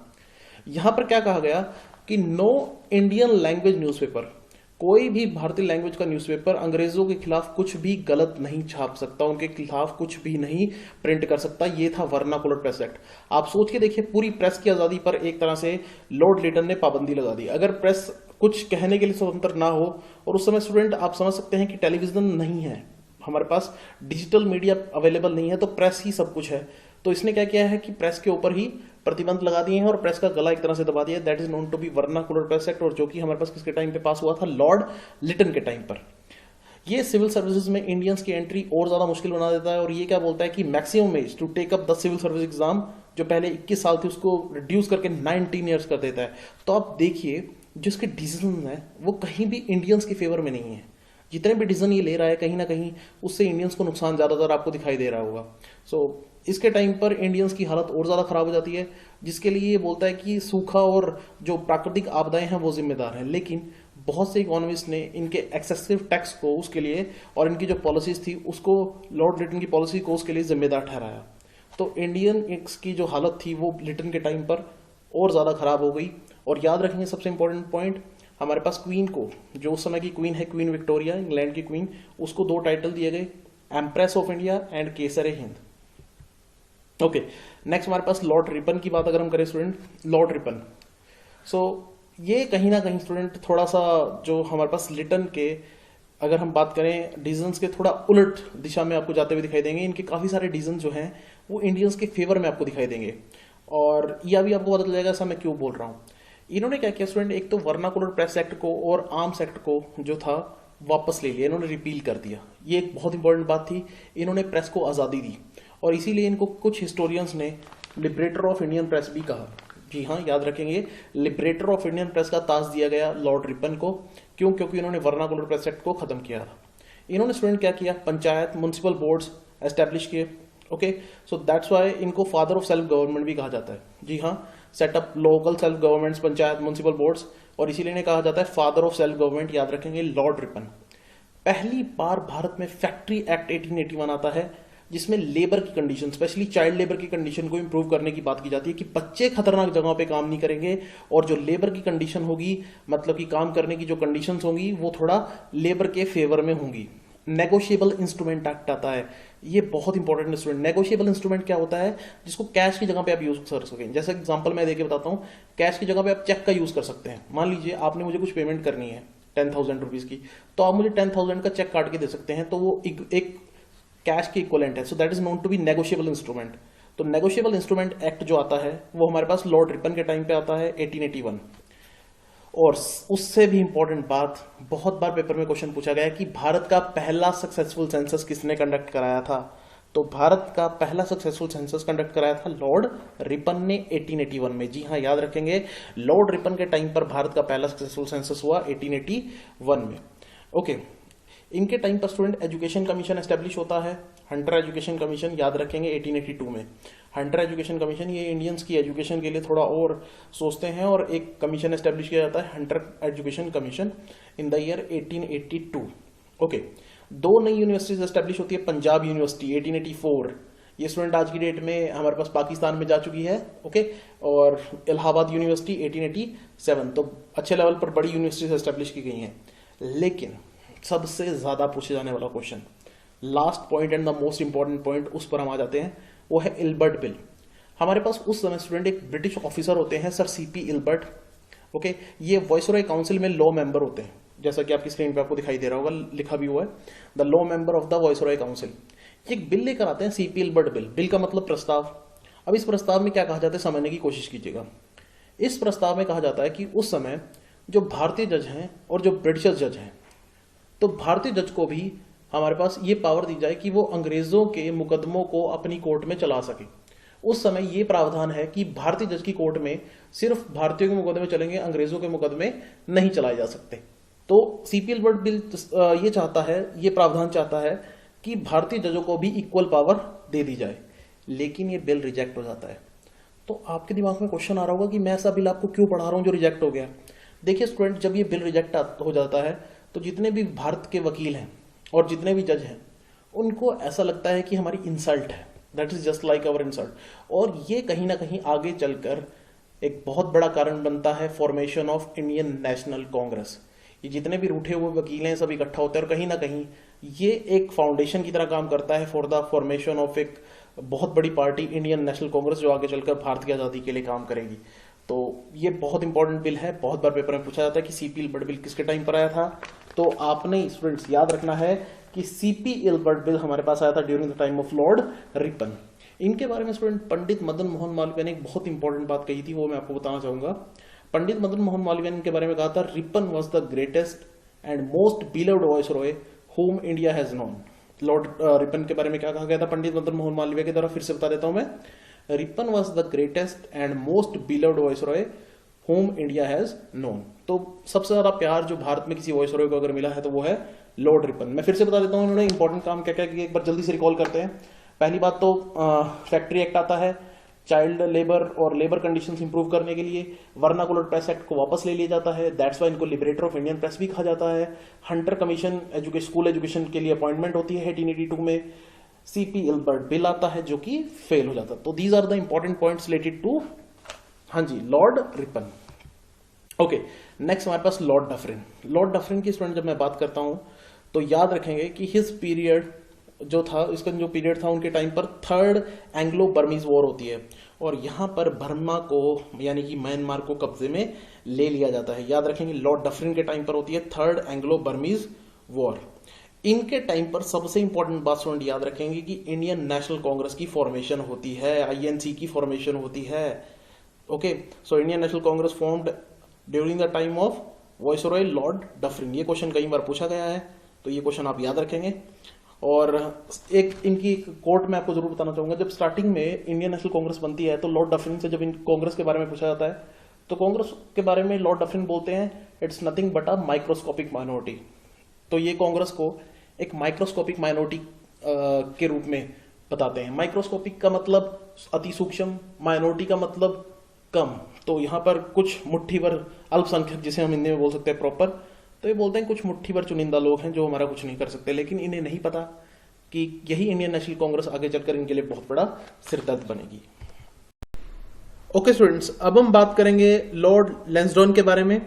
Speaker 1: यहां पर क्या कहा गया कि नो इंडियन लैंग्वेज न्यूज़पेपर, कोई भी भारतीय लैंग्वेज का न्यूज़पेपर अंग्रेजों के खिलाफ कुछ भी गलत नहीं छाप सकता, उनके खिलाफ कुछ भी नहीं प्रिंट कर सकता। ये था वर्नाकुलर प्रेस एक्ट। आप सोच के देखिए, पूरी प्रेस की आजादी पर एक तरह से लॉर्ड लिटन ने पाबंदी लगा दी। अगर प्रेस कुछ कहने के लिए स्वतंत्र ना हो, और उस समय स्टूडेंट आप समझ सकते हैं कि टेलीविजन नहीं है हमारे पास, डिजिटल मीडिया अवेलेबल नहीं है, तो प्रेस ही सब कुछ है। तो इसने क्या किया है कि प्रेस के ऊपर ही प्रतिबंध लगा दिए हैं और प्रेस का गला एक तरह से दबा दिया। That is known to be vernacular press act, और जो कि हमारे पास किसके टाइम पे पास हुआ था? लॉर्ड लिटन के टाइम पर। ये सिविल सर्विसेज में इंडियंस की एंट्री और ज्यादा मुश्किल बना देता है, और ये क्या बोलता है कि maximum age to take up the civil service exam, जो पहले 21 साल थी, उसको रिड्यूस करके 19 ईयर्स कर देता है। तो आप देखिए, जिसके डिसीजन है वो कहीं भी इंडियंस के फेवर में नहीं है। जितने भी डिसीजन ये ले रहा है, कहीं ना कहीं उससे इंडियंस को नुकसान ज्यादातर आपको दिखाई दे रहा होगा। सो इसके टाइम पर इंडियंस की हालत और ज्यादा खराब हो जाती है, जिसके लिए ये बोलता है कि सूखा और जो प्राकृतिक आपदाएं हैं वो जिम्मेदार हैं। लेकिन बहुत से इकोनॉमिस्ट ने इनके एक्सेसिव टैक्स को उसके लिए, और इनकी जो पॉलिसीज थी उसको, लॉर्ड लिटन की पॉलिसी को उसके लिए जिम्मेदार ठहराया। तो इंडियन की जो हालत थी वो लिटन के टाइम पर और ज्यादा खराब हो गई। और याद रखेंगे सबसे इंपॉर्टेंट पॉइंट, हमारे पास क्वीन को, जो उस समय की क्वीन है क्वीन विक्टोरिया, इंग्लैंड की क्वीन, उसको दो टाइटल दिए गए, empress of India and Kesar A Hind. Okay, next हमारे पास लॉर्ड रिपन की बात अगर हम करें स्टूडेंट, लॉर्ड रिपन। सो ये कहीं ना कहीं स्टूडेंट थोड़ा सा जो हमारे पास लिटन के, अगर हम बात करें डिसीजंस के, थोड़ा उलट दिशा में आपको जाते हुए दिखाई देंगे। इनके काफी सारे डिसीजन जो हैं वो इंडियंस के फेवर में आपको दिखाई देंगे, और यह भी आपको पता चल जाएगा ऐसा मैं क्यों बोल रहा हूं। इन्होंने क्या किया स्टूडेंट, एक तो वर्नाकुलर प्रेस एक्ट को और आर्म्स एक्ट को जो था वापस ले लिया, इन्होंने रिपील कर दिया। ये एक बहुत इंपॉर्टेंट बात थी, इन्होंने प्रेस को आजादी दी, और इसीलिए इनको कुछ हिस्टोरियंस ने लिबरेटर ऑफ इंडियन प्रेस भी कहा। जी हाँ, याद रखेंगे, लिबरेटर ऑफ इंडियन प्रेस का ताज दिया गया लॉर्ड रिपन को। क्यों? क्योंकि इन्होंने वर्नाकुलर प्रेस एक्ट को खत्म किया था। इन्होंने स्टूडेंट क्या किया, पंचायत, म्युनिसिपल बोर्ड्स एस्टेब्लिश किए। ओके, सो दैट्स वाई इनको फादर ऑफ सेल्फ गवर्नमेंट भी कहा जाता है। जी हाँ, setup local self governments, panchayat, municipal boards, और इसीलिए इन्हें कहा जाता है फादर ऑफ सेल्फ गवर्नमेंट। याद रखेंगे, लॉर्ड रिपन। पहली बार भारत में फैक्ट्री एक्ट 1881 आता है, जिसमें लेबर की कंडीशन, स्पेशली चाइल्ड लेबर की कंडीशन को इंप्रूव करने की बात की जाती है कि बच्चे खतरनाक जगहों पे काम नहीं करेंगे, और जो लेबर की कंडीशन होगी, मतलब कि काम करने की जो कंडीशंस होंगी, वो थोड़ा लेबर के फेवर में होंगी। नेगोशिएबल इंस्ट्रूमेंट एक्ट आता है, ये बहुत इंपॉर्टेंट इंस्ट्रूमेंट। नेगोशिएबल इंस्ट्रूमेंट क्या होता है, जिसको कैश की जगह पे आप यूज कर सकें। जैसे एग्जांपल मैं देके बताता हूं, कैश की जगह पे आप चेक का यूज कर सकते हैं। मान लीजिए आपने मुझे कुछ पेमेंट करनी है, 10,000 रुपीज की, तो आप मुझे 10,000 का चेक काट के दे सकते हैं, तो वो एक कैश के इक्वलेंट है। So that is known to be negotiable instrument. तो नेगोशिएबल इंस्ट्रूमेंट एक्ट जो आता है वो हमारे पास लॉर्ड रिपन के टाइम पे आता है 1881। और उससे भी इंपॉर्टेंट बात, बहुत बार पेपर में क्वेश्चन पूछा गया है कि भारत का पहला सक्सेसफुल सेंसस किसने कंडक्ट कराया था। तो भारत का पहला सक्सेसफुल सेंसस कंडक्ट कराया था लॉर्ड रिपन ने 1881 में। जी हाँ, याद रखेंगे, लॉर्ड रिपन के टाइम पर भारत का पहला सक्सेसफुल सेंसस हुआ 1881 में। ओके, इनके टाइम पर स्टूडेंट एजुकेशन कमीशन एस्टेब्लिश होता है, हंटर एजुकेशन कमीशन, याद रखेंगे 1882 में। हंटर एजुकेशन कमीशन ये इंडियंस की एजुकेशन के लिए थोड़ा और सोचते हैं, और एक कमीशन एस्टेब्लिश किया जाता है Hunter education commission in the year 1882। Okay, दो नई यूनिवर्सिटीज एस्टेब्लिश होती है। पंजाब यूनिवर्सिटी 1884, ये स्टूडेंट आज की डेट में हमारे पास पाकिस्तान में जा चुकी है। ओके, और इलाहाबाद यूनिवर्सिटी 1887। तो अच्छे लेवल पर बड़ी यूनिवर्सिटीज एस्टेब्लिश की गई हैं। लेकिन सबसे ज्यादा पूछे जाने वाला question, last point and the most important point, उस पर हम आ जाते हैं, वो है इल्बर्ट बिल। हमारे पास उस समय स्टूडेंट एक ब्रिटिश ऑफिसर होते हैं, सर सीपी इल्बर्ट। ओके, ये वॉइसरॉय काउंसिल में लॉ मेंबर होते हैं, जैसा कि आपकी स्क्रीन पे आपको दिखाई दे रहा होगा, लिखा भी हुआ है the law member of the viceroy council. एक बिल लेकर आते हैं, सीपी इल्बर्ट बिल। बिल का मतलब प्रस्ताव। अब इस प्रस्ताव में क्या कहा जाता है, समझने की कोशिश कीजिएगा। इस प्रस्ताव में कहा जाता है कि उस समय जो भारतीय जज हैं और जो ब्रिटिश जज हैं, तो भारतीय जज को भी हमारे पास ये पावर दी जाए कि वो अंग्रेजों के मुकदमों को अपनी कोर्ट में चला सके। उस समय ये प्रावधान है कि भारतीय जज की कोर्ट में सिर्फ भारतीयों के मुकदमे चलेंगे, अंग्रेजों के मुकदमे नहीं चलाए जा सकते। तो सीपी इल्बर्ट बिल ये चाहता है, ये प्रावधान चाहता है कि भारतीय जजों को भी इक्वल पावर दे दी जाए। लेकिन ये बिल रिजेक्ट हो जाता है। तो आपके दिमाग में क्वेश्चन आ रहा होगा कि मैं ऐसा बिल आपको क्यों पढ़ा रहा हूं जो रिजेक्ट हो गया। देखिए स्टूडेंट, जब ये बिल रिजेक्ट हो जाता है तो जितने भी भारत के वकील हैं और जितने भी जज हैं, उनको ऐसा लगता है कि हमारी इंसल्ट है, that is just like our insult. और ये कहीं ना कहीं आगे चलकर एक बहुत बड़ा कारण बनता है formation of Indian national Congress. ये जितने भी रूठे हुए वकील हैं सब इकट्ठा होते हैं, और कहीं ना कहीं ये एक फाउंडेशन की तरह काम करता है फॉर द फॉर्मेशन ऑफ एक बहुत बड़ी पार्टी, इंडियन नेशनल कांग्रेस, जो आगे चलकर भारत की आज़ादी के लिए काम करेगी। तो ये बहुत इंपॉर्टेंट बिल है, बहुत बार पेपर में पूछा जाता है कि सीपी इल्बर्ट बिल किसके टाइम पर आया था। तो आपने स्टूडेंट्स याद रखना है कि सीपी इल्बर्ट बिल हमारे पास आया था during the time of Lord Ripon. इनके बारे में स्टूडेंट पंडित मदन मोहन मालवीय ने एक बहुत इंपॉर्टेंट बात कही थी, वो मैं आपको बताना चाहूंगा। पंडित मदन मोहन मालवीय ने इनके बारे में कहा था, Ripon was the greatest and most beloved viceroy whom India has known. Lord Ripon के बारे में क्या कहा गया था पंडित मदन मोहन मालवीय की तरफ, फिर से बता देता हूं मैं। Ripon was the greatest and most beloved viceroy whom India has known. तो सबसे ज्यादा प्यार जो भारत में किसी वॉइसरॉय को अगर मिला है तो वो है लॉर्ड रिपन। मैं फिर से बता देता हूं इन्होंने इंपॉर्टेंट काम क्या क्या किया, एक बार जल्दी से रिकॉल करते हैं। पहली बात तो फैक्ट्री एक्ट आता है, चाइल्ड लेबर और लेबर कंडीशंस इंप्रूव करने के लिए वर्नाकुलर प्रेस एक्ट को वापस ले लिया जाता है, दैट्स वाई इनको लिबरेटर ऑफ इंडियन प्रेस भी कहा जाता है। हंटर कमीशन स्कूल एजुकेशन के लिए अपॉइंटमेंट होती है 1882 में। सीपी इल्बर्ट बिल आता है जो कि फेल हो जाता है। तो these are the important points related to, हाँ जी, लॉर्ड रिपन। ओके, नेक्स्ट हमारे पास लॉर्ड डफरिन। लॉर्ड डफरिन की स्टूडेंट जब मैं बात करता हूं तो याद रखेंगे कि हिज पीरियड जो था, इसका जो पीरियड था उनके टाइम पर थर्ड एंग्लो बर्मीज वॉर होती है, और यहां पर बर्मा को यानी कि म्यांमार को कब्जे में ले लिया जाता है। याद रखेंगे लॉर्ड डफरिन के टाइम पर होती है थर्ड एंग्लो बर्मीज वॉर। इनके टाइम पर सबसे इंपॉर्टेंट बात स्टूडेंट याद रखेंगे कि इंडियन नेशनल कांग्रेस की फॉर्मेशन होती है, आईएनसी की फॉर्मेशन होती है। Okay, so Indian national Congress formed during the time of viceroy Lord Dufferin. ये क्वेश्चन कई बार पूछा गया है, तो ये क्वेश्चन आप याद रखेंगे। और एक इनकी कोर्ट में आपको जरूर बताना चाहूंगा, जब स्टार्टिंग में इंडियन नेशनल कांग्रेस बनती है तो लॉर्ड डफरिन से जब इन कांग्रेस के बारे में पूछा जाता है तो कांग्रेस के बारे में लॉर्ड डफरिन बोलते हैं it's nothing but a microscopic minority. तो ये कांग्रेस को एक माइक्रोस्कोपिक माइनॉरिटी के रूप में बताते हैं। माइक्रोस्कोपिक का मतलब अति सूक्ष्म, माइनॉरिटी का मतलब कम। तो यहाँ पर कुछ मुट्ठी भर अल्पसंख्यक, जिसे हम हिंदी में बोल सकते हैं प्रॉपर, तो ये बोलते हैं कुछ मुट्ठी भर चुनिंदा लोग हैं जो हमारा कुछ नहीं कर सकते। लेकिन इन्हें नहीं पता कि यही इंडियन नेशनल कांग्रेस आगे चलकर इनके लिए बहुत बड़ा सिरदर्द बनेगी। ओके स्टूडेंट्स, अब हम बात करेंगे लॉर्ड लैंसडॉन के बारे में।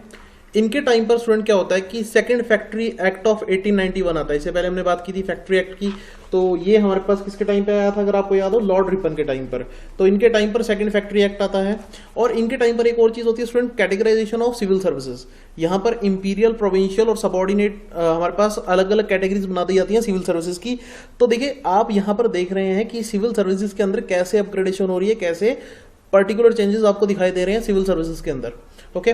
Speaker 1: इनके टाइम पर स्टूडेंट क्या होता है कि सेकंड फैक्ट्री एक्ट ऑफ 1891 आता है। इससे पहले हमने बात की थी फैक्ट्री एक्ट की, तो ये हमारे पास किसके टाइम पे आया था, अगर आपको याद हो, लॉर्ड रिपन के टाइम पर। तो इनके टाइम पर सेकंड फैक्ट्री एक्ट आता है। और इनके टाइम पर एक और चीज होती है student, categorization of civil services. यहाँ पर इंपीरियल, प्रोविंशियल और सबऑर्डिनेट हमारे पास अलग अलग कैटेगरीज बना दी जाती हैं सिविल सर्विसेज की। तो देखिए आप यहाँ पर देख रहे हैं कि सिविल सर्विसेज के अंदर कैसे अपग्रेडेशन हो रही है, कैसे पर्टिकुलर चेंजेस आपको दिखाई दे रहे हैं सिविल सर्विसेज के अंदर। ओके,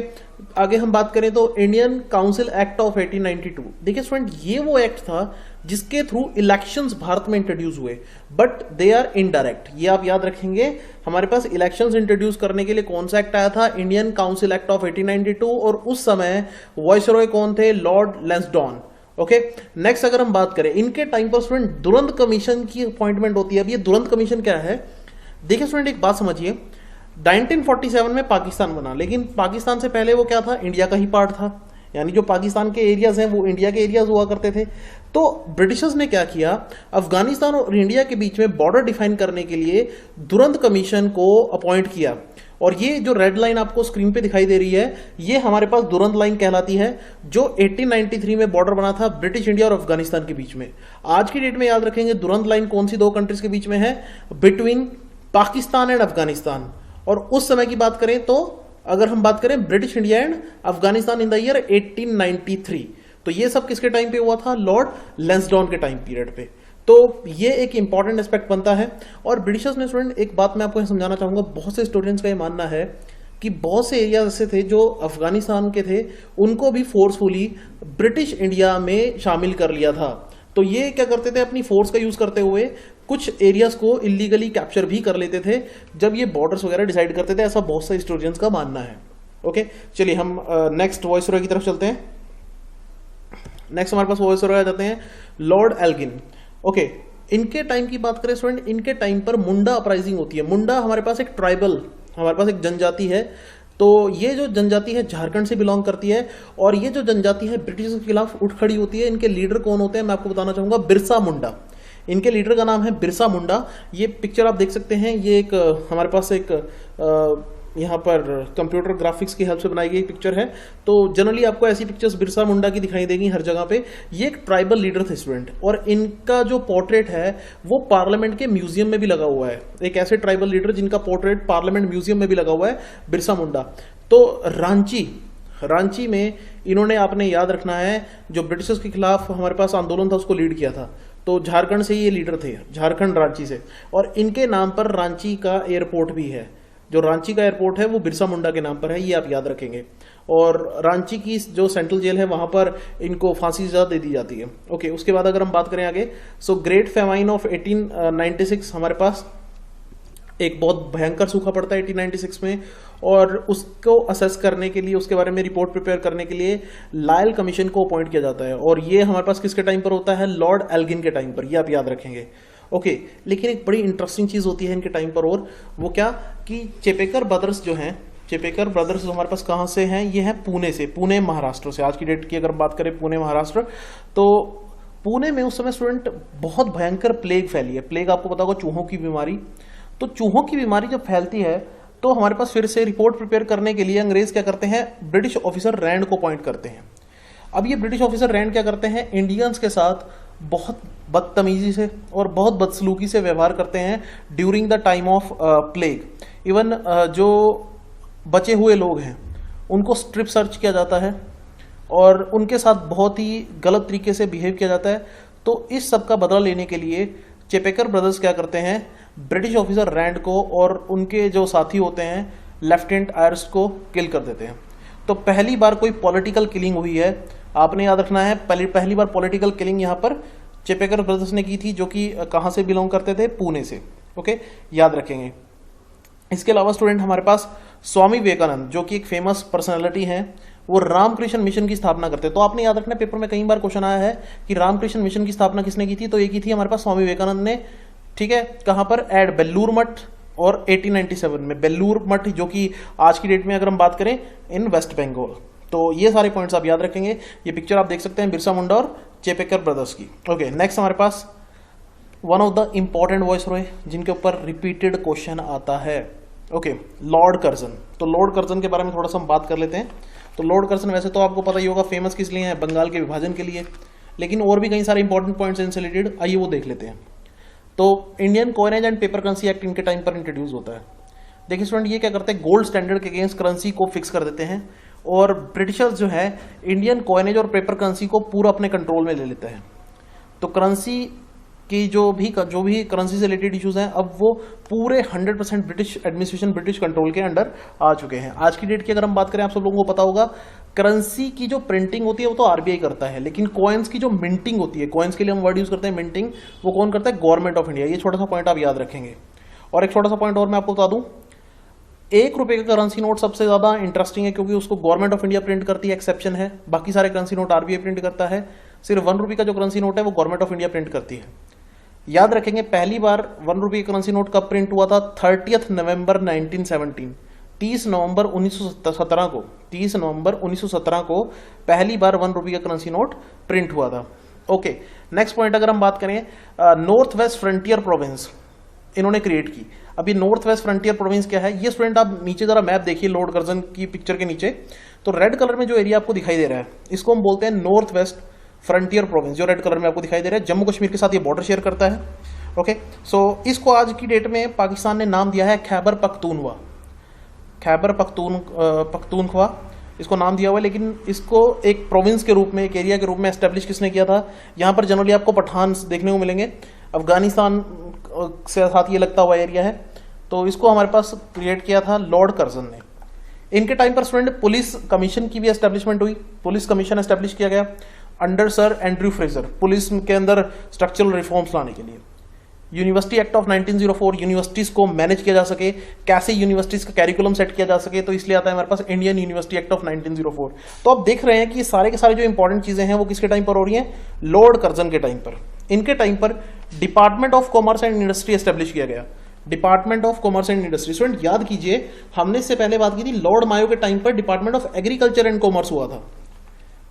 Speaker 1: आगे हम बात करें तो इंडियन काउंसिल एक्ट ऑफ 1892। देखिए स्टूडेंट, ये वो एक्ट था जिसके थ्रू इलेक्शंस भारत में इंट्रोड्यूस हुए, बट दे आर इनडायरेक्ट। ये आप याद रखेंगे, हमारे पास इलेक्शंस इंट्रोड्यूस करने के लिए कौन सा एक्ट आया था, इंडियन काउंसिल एक्ट ऑफ 1892। और उस समय वॉइसरॉय कौन थे, लॉर्ड लैंसडॉन। ओके, नेक्स्ट अगर हम बात करें, इनके टाइम पर स्टूडेंट दुरंत कमीशन की अपॉइंटमेंट होती है। अब ये दुरंत कमीशन क्या है, देखिए स्टूडेंट एक बात समझिए, 1947 में पाकिस्तान बना, लेकिन पाकिस्तान से पहले वो क्या था, इंडिया का ही पार्ट था। यानी जो पाकिस्तान के एरियाज हैं वो इंडिया के एरियाज हुआ करते थे। तो ब्रिटिशर्स ने क्या किया, अफगानिस्तान और इंडिया के बीच में बॉर्डर डिफाइन करने के लिए दुरंत कमीशन को अपॉइंट किया। और ये जो रेड लाइन आपको स्क्रीन पे दिखाई दे रही है, ये हमारे पास दुरंत लाइन कहलाती है, जो 1893 में बॉर्डर बना था ब्रिटिश इंडिया और अफगानिस्तान के बीच में। आज की डेट में याद रखेंगे दुरंत लाइन कौन सी दो कंट्रीज के बीच में है, बिटवीन पाकिस्तान एंड अफगानिस्तान। और उस समय की बात करें तो अगर हम बात करें British India and Afghanistan in the year 1893, तो ये सब किसके टाइम पे हुआ था, लॉर्ड लैंसडॉन के टाइम पीरियड पे। तो ये एक इंपॉर्टेंट एस्पेक्ट बनता है। और ब्रिटिशर्स ने स्टूडेंट एक बात मैं आपको समझाना चाहूंगा, बहुत से स्टूडेंट्स का ये मानना है कि बहुत से एरिया ऐसे थे जो अफगानिस्तान के थे, उनको भी फोर्सफुली ब्रिटिश इंडिया में शामिल कर लिया था। तो ये क्या करते थे, अपनी फोर्स का यूज करते हुए कुछ एरियाज को इलीगली कैप्चर भी कर लेते थे जब ये बॉर्डर्स वगैरह डिसाइड करते थे, ऐसा बहुत से हिस्टोरियंस का मानना है। ओके, चलिए हम नेक्स्ट वॉइसरॉय की तरफ चलते हैं। नेक्स्ट हमारे पास वॉइसरॉय आ जाते हैं लॉर्ड एल्गिन। ओके, इनके टाइम की बात करें स्टूडेंट, इनके टाइम पर मुंडा अपराइजिंग होती है। मुंडा हमारे पास एक ट्राइबल, हमारे पास एक जनजाति है। तो ये जो जनजाति है झारखंड से बिलोंग करती है, और ये जो जनजाति है ब्रिटिश के खिलाफ उठ खड़ी होती है। इनके लीडर कौन होते हैं मैं आपको बताना चाहूंगा, बिरसा मुंडा। इनके लीडर का नाम है बिरसा मुंडा। ये पिक्चर आप देख सकते हैं, ये एक हमारे पास एक यहाँ पर कंप्यूटर ग्राफिक्स की हेल्प से बनाई गई पिक्चर है। तो जनरली आपको ऐसी पिक्चर्स बिरसा मुंडा की दिखाई देगी हर जगह पे। ये एक ट्राइबल लीडर थे स्टूडेंट, और इनका जो पोर्ट्रेट है वो पार्लियामेंट के म्यूजियम में भी लगा हुआ है। एक ऐसे ट्राइबल लीडर जिनका पोर्ट्रेट पार्लियामेंट म्यूजियम में भी लगा हुआ है, बिरसा मुंडा। तो रांची में इन्होंने, आपने याद रखना है, जो ब्रिटिशर्स के खिलाफ हमारे पास आंदोलन था उसको लीड किया था। तो झारखंड से ये लीडर थे, झारखंड रांची से। और इनके नाम पर रांची का एयरपोर्ट भी है। जो रांची का एयरपोर्ट है वो बिरसा मुंडा के नाम पर है, ये आप याद रखेंगे। और रांची की जो सेंट्रल जेल है वहां पर इनको फांसी सजा दे दी जाती है। ओके, उसके बाद अगर हम बात करें आगे, सो ग्रेट फेमाइन ऑफ 1896, हमारे पास एक बहुत भयंकर सूखा पड़ता है 1896 में, और उसको असेस करने के लिए, उसके बारे में रिपोर्ट प्रिपेयर करने के लिए लायल कमीशन को अपॉइंट किया जाता है। और ये हमारे पास किसके टाइम पर होता है, लॉर्ड एल्गिन के टाइम पर, ये आप याद रखेंगे। ओके, लेकिन एक बड़ी इंटरेस्टिंग चीज होती है इनके टाइम पर, और वो क्या कि चेपेकर ब्रदर्स जो हैं, चेपेकर ब्रदर्स हमारे पास कहाँ से हैं, ये हैं पुणे से, पुणे महाराष्ट्र से। आज की डेट की अगर बात करें पुणे महाराष्ट्र, तो पुणे में उस समय स्टूडेंट बहुत भयंकर प्लेग फैली है। प्लेग आपको पता होगा, चूहों की बीमारी। तो चूहों की बीमारी जब फैलती है तो हमारे पास फिर से रिपोर्ट प्रिपेयर करने के लिए अंग्रेज क्या करते हैं, ब्रिटिश ऑफिसर रैंड को अपॉइंट करते हैं। अब ये ब्रिटिश ऑफिसर रैंड क्या करते हैं, इंडियंस के साथ बहुत बदतमीजी से और बहुत बदसलूकी से व्यवहार करते हैं during the time of plague. Even जो बचे हुए लोग हैं उनको स्ट्रिप सर्च किया जाता है और उनके साथ बहुत ही गलत तरीके से बिहेव किया जाता है। तो इस सब का बदला लेने के लिए चेपेकर ब्रदर्स क्या करते हैं, ब्रिटिश ऑफिसर रैंड को और उनके जो साथी होते हैं लेफ्टिनेंट आयर्स को किल कर देते हैं। तो पहली बार कोई पॉलिटिकल किलिंग हुई है, आपने याद रखना है, पहली बार पॉलिटिकल किलिंग यहाँ पर चेपेकर ब्रदर्स ने की थी, जो कि कहाँ से बिलोंग करते थे, पुणे से। ओके, याद रखेंगे। इसके अलावा स्टूडेंट हमारे पास स्वामी विवेकानंद, जो कि एक फेमस पर्सनैलिटी हैं, वो रामकृष्ण मिशन की स्थापना करते हैं। तो आपने याद रखना, पेपर में कई बार क्वेश्चन आया है कि रामकृष्ण मिशन की स्थापना किसने की थी, तो ये की थी हमारे पास स्वामी विवेकानंद ने। ठीक है, कहां पर, एट बेल्लूर मठ, और 1897 में बेल्लूर मठ, जो कि आज की डेट में अगर हम बात करें इन वेस्ट बंगाल। तो ये सारे पॉइंट्स आप याद रखेंगे। ये पिक्चर आप देख सकते हैं बिरसा मुंडा और चेपेकर ब्रदर्स की। ओके, नेक्स्ट हमारे पास one of the important viceroy जिनके ऊपर रिपीटेड क्वेश्चन आता है। Okay, lord Curzon. तो लॉर्ड कर्जन के बारे में थोड़ा सा हम बात कर लेते हैं। तो लॉर्ड कर्जन वैसे तो आपको पता ही होगा फेमस किस लिए है, बंगाल के विभाजन के लिए। लेकिन और भी कई सारे इंपॉर्टेंट पॉइंट्स इनसे रिलेटेड, आइए वो देख लेते हैं। तो Indian coinage and paper currency act इनके टाइम पर इंट्रोड्यूस होता है। देखिए स्टूडेंट, ये क्या करते हैं, गोल्ड स्टैंडर्ड के अगेंस्ट करेंसी को फिक्स कर देते हैं, और ब्रिटिशर्स जो है इंडियन कॉइनेज और पेपर करेंसी को पूरा अपने कंट्रोल में ले लेते हैं। तो करेंसी की जो भी करेंसी से रिलेटेड इश्यूज हैं, अब वो पूरे 100% ब्रिटिश एडमिनिस्ट्रेशन, ब्रिटिश कंट्रोल के अंडर आ चुके हैं। आज की डेट की अगर हम बात करें, आप सब लोगों को पता होगा, करेंसी की जो प्रिंटिंग होती है वो तो आरबीआई करता है, लेकिन कॉइन्स की जो मिंटिंग होती है, कॉइन्स के लिए हम वर्ड यूज करते हैं मिंटिंग, वो कौन करता है, गवर्नमेंट ऑफ इंडिया। ये छोटा सा पॉइंट आप याद रखेंगे। और एक छोटा सा पॉइंट और मैं आपको बता दूं, 1 रुपए का करेंसी नोट सबसे ज्यादा इंटरेस्टिंग है, क्योंकि उसको गवर्नमेंट ऑफ इंडिया प्रिंट करती है, एक्सेप्शन है। बाकी सारे करेंसी नोट आरबीआई प्रिंट करता है। सिर्फ 1 रुपए का जो करेंसी नोट है वो गवर्नमेंट ऑफ इंडिया प्रिंट करती है। याद रखेंगे, पहली बार 1 रुपए का करेंसी नोट कब प्रिंट हुआ था, 30 नवंबर 1917, 30 नवंबर 1917 को, 30 नवंबर 1917 को पहली बार 1 रुपए का करेंसी नोट प्रिंट हुआ था। ओके, नेक्स्ट पॉइंट अगर हम बात करें, नॉर्थ वेस्ट फ्रंटियर प्रोविंस इन्होंने क्रिएट की। अभी नॉर्थ वेस्ट फ्रंटियर प्रोविंस क्या है, ये स्टूडेंट आप नीचे जरा मैप देखिए, लॉर्ड कर्जन की पिक्चर के नीचे, तो रेड कलर में जो एरिया आपको दिखाई दे रहा है, इसको हम बोलते हैं नॉर्थ वेस्ट फ्रंटियर प्रोविंस। जो रेड कलर में आपको दिखाई दे रहा है, जम्मू कश्मीर के साथ ये बॉर्डर शेयर करता है। ओके, सो इसको आज की डेट में पाकिस्तान ने नाम दिया है खैबर पख्तूनख्वा, खैबर पख्तूनख्वा इसको नाम दिया हुआ है। लेकिन इसको एक प्रोविंस के रूप में, एक एरिया के रूप में एस्टेब्लिश किसने किया था, यहाँ पर जनरली आपको पठान देखने को मिलेंगे, अफगानिस्तान से साथ ये लगता हुआ एरिया है, तो इसको हमारे पास क्रिएट किया था लॉर्ड कर्जन ने। इनके टाइम पर स्टूडेंट पुलिस कमीशन की भी एस्टेब्लिशमेंट हुई, पुलिस कमीशन एस्टेब्लिश किया गया under sir Andrew Fraser, police के अंदर स्ट्रक्चरल रिफॉर्म्स लाने के लिए। यूनिवर्सिटी एक्ट ऑफ 1904, यूनिवर्सिटीज को मैनेज किया जा सके, कैसे यूनिवर्सिटीज का कैरिकुलम सेट किया जा सके, तो इसलिए आता है हमारे पास इंडियन यूनिवर्सिटी एक्ट ऑफ 1904। तो आप देख रहे हैं कि सारे के सारे जो इंपॉर्टेंट चीजें हैं वो किसके टाइम पर हो रही हैं, लॉर्ड कर्जन के टाइम पर। इनके टाइम पर department of commerce and industry establish किया गया, department of commerce and industry. Student याद कीजिए, हमने इससे पहले बात की थी लॉर्ड मायो के टाइम पर department of agriculture and commerce हुआ था,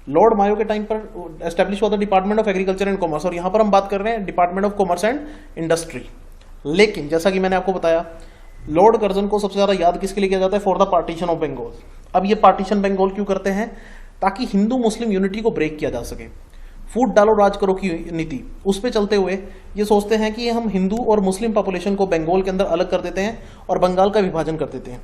Speaker 1: लॉर्ड मायो के टाइम पर एस्टेब्लिश हुआ था department of agriculture and commerce, और यहां पर हम बात कर रहे हैं department of commerce and industry. लेकिन जैसा कि मैंने आपको बताया, लॉर्ड कर्जन को सबसे ज्यादा याद किसके लिए किया जाता है, for the partition of Bengal. अब ये पार्टीशन बंगाल क्यों करते हैं, ताकि हिंदू मुस्लिम यूनिटी को ब्रेक किया जा सके। फूट डालो राज करो की नीति, उस पर चलते हुए ये सोचते हैं कि हम हिंदू और मुस्लिम पॉपुलेशन को बंगाल के अंदर अलग कर देते हैं और बंगाल का विभाजन कर देते हैं।